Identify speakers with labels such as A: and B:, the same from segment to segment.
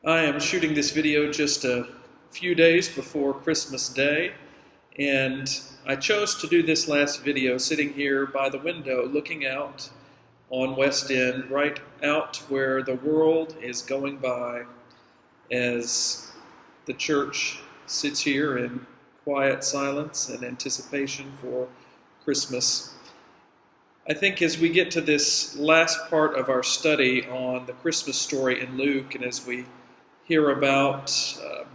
A: I am shooting this video just a few days before Christmas Day, and I chose to do this last video sitting here by the window looking out on West End, right out where the world is going by as the church sits here in quiet silence and anticipation for Christmas. I think as we get to this last part of our study on the Christmas story in Luke, and as we hear about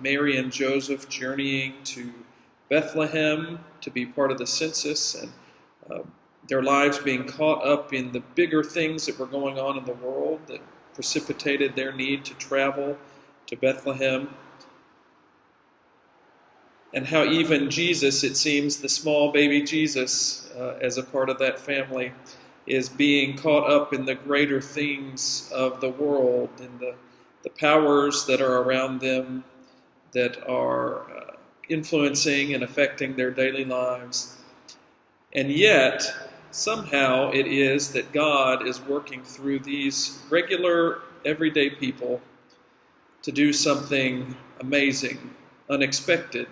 A: Mary and Joseph journeying to Bethlehem to be part of the census, and their lives being caught up in the bigger things that were going on in the world that precipitated their need to travel to Bethlehem, and how even Jesus, it seems, the small baby Jesus, as a part of that family, is being caught up in the greater things of the world, in the powers that are around them that are influencing and affecting their daily lives. And yet, somehow it is that God is working through these regular, everyday people to do something amazing, unexpected,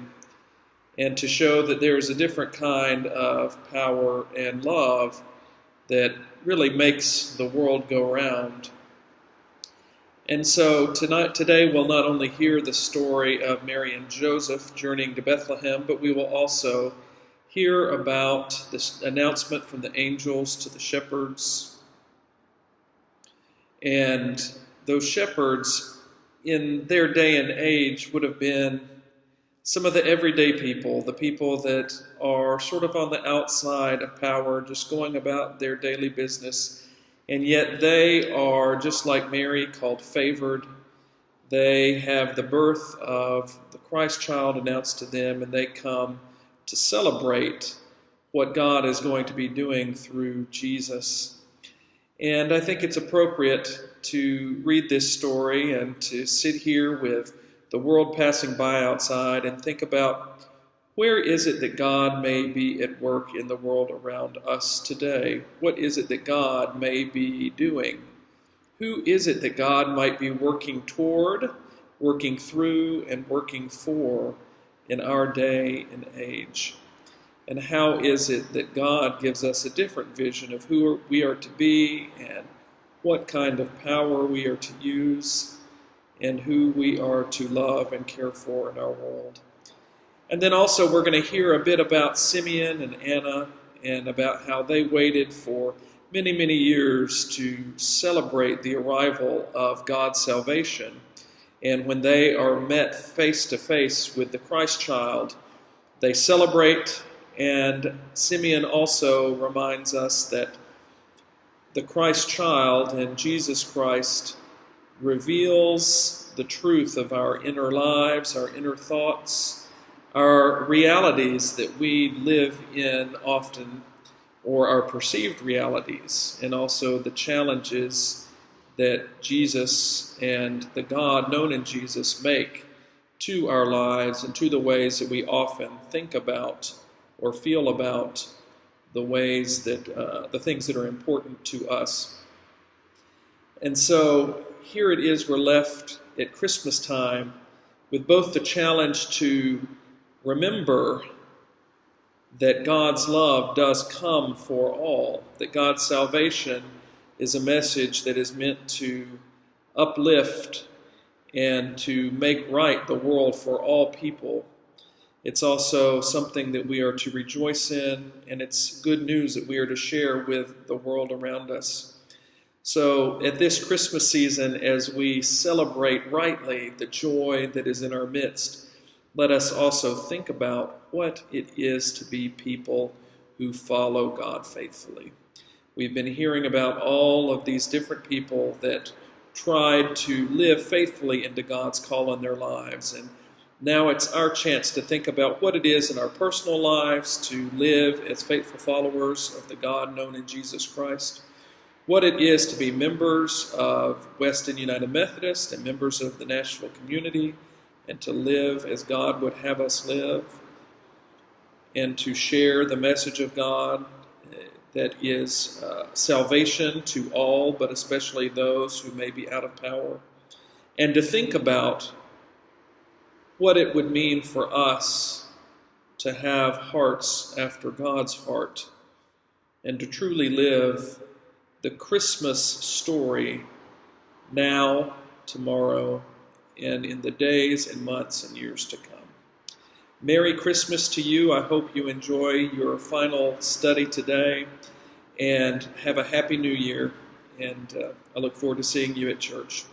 A: and to show that there is a different kind of power and love that really makes the world go round. And so today we'll not only hear the story of Mary and Joseph journeying to Bethlehem, but we will also hear about this announcement from the angels to the shepherds. And those shepherds in their day and age would have been some of the everyday people, the people that are sort of on the outside of power, just going about their daily business. And yet they are, just like Mary, called favored. They have the birth of the Christ child announced to them, and they come to celebrate what God is going to be doing through Jesus. And I think it's appropriate to read this story and to sit here with the world passing by outside and think about, where is it that God may be at work in the world around us today? What is it that God may be doing? Who is it that God might be working toward, working through, and working for in our day and age? And how is it that God gives us a different vision of who we are to be and what kind of power we are to use and who we are to love and care for in our world? And then also we're going to hear a bit about Simeon and Anna and about how they waited for many, many years to celebrate the arrival of God's salvation. And when they are met face to face with the Christ child, they celebrate. And Simeon also reminds us that the Christ child and Jesus Christ reveals the truth of our inner lives, our inner thoughts, our realities that we live in often, or our perceived realities, and also the challenges that Jesus and the God known in Jesus make to our lives and to the ways that we often think about or feel about the ways that the things that are important to us. And so here it is, we're left at Christmas time with both the challenge to remember that God's love does come for all, that God's salvation is a message that is meant to uplift and to make right the world for all people. It's also something that we are to rejoice in, and it's good news that we are to share with the world around us. So at this Christmas season, as we celebrate rightly the joy that is in our midst, let us also think about what it is to be people who follow God faithfully. We've been hearing about all of these different people that tried to live faithfully into God's call in their lives. And now it's our chance to think about what it is in our personal lives to live as faithful followers of the God known in Jesus Christ, what it is to be members of West End United Methodist and members of the Nashville community, and to live as God would have us live, and to share the message of God that is salvation to all, but especially those who may be out of power, and to think about what it would mean for us to have hearts after God's heart and to truly live the Christmas story now, tomorrow, and in the days and months and years to come. Merry Christmas to you. I hope you enjoy your final study today, and have a happy new year. And I look forward to seeing you at church.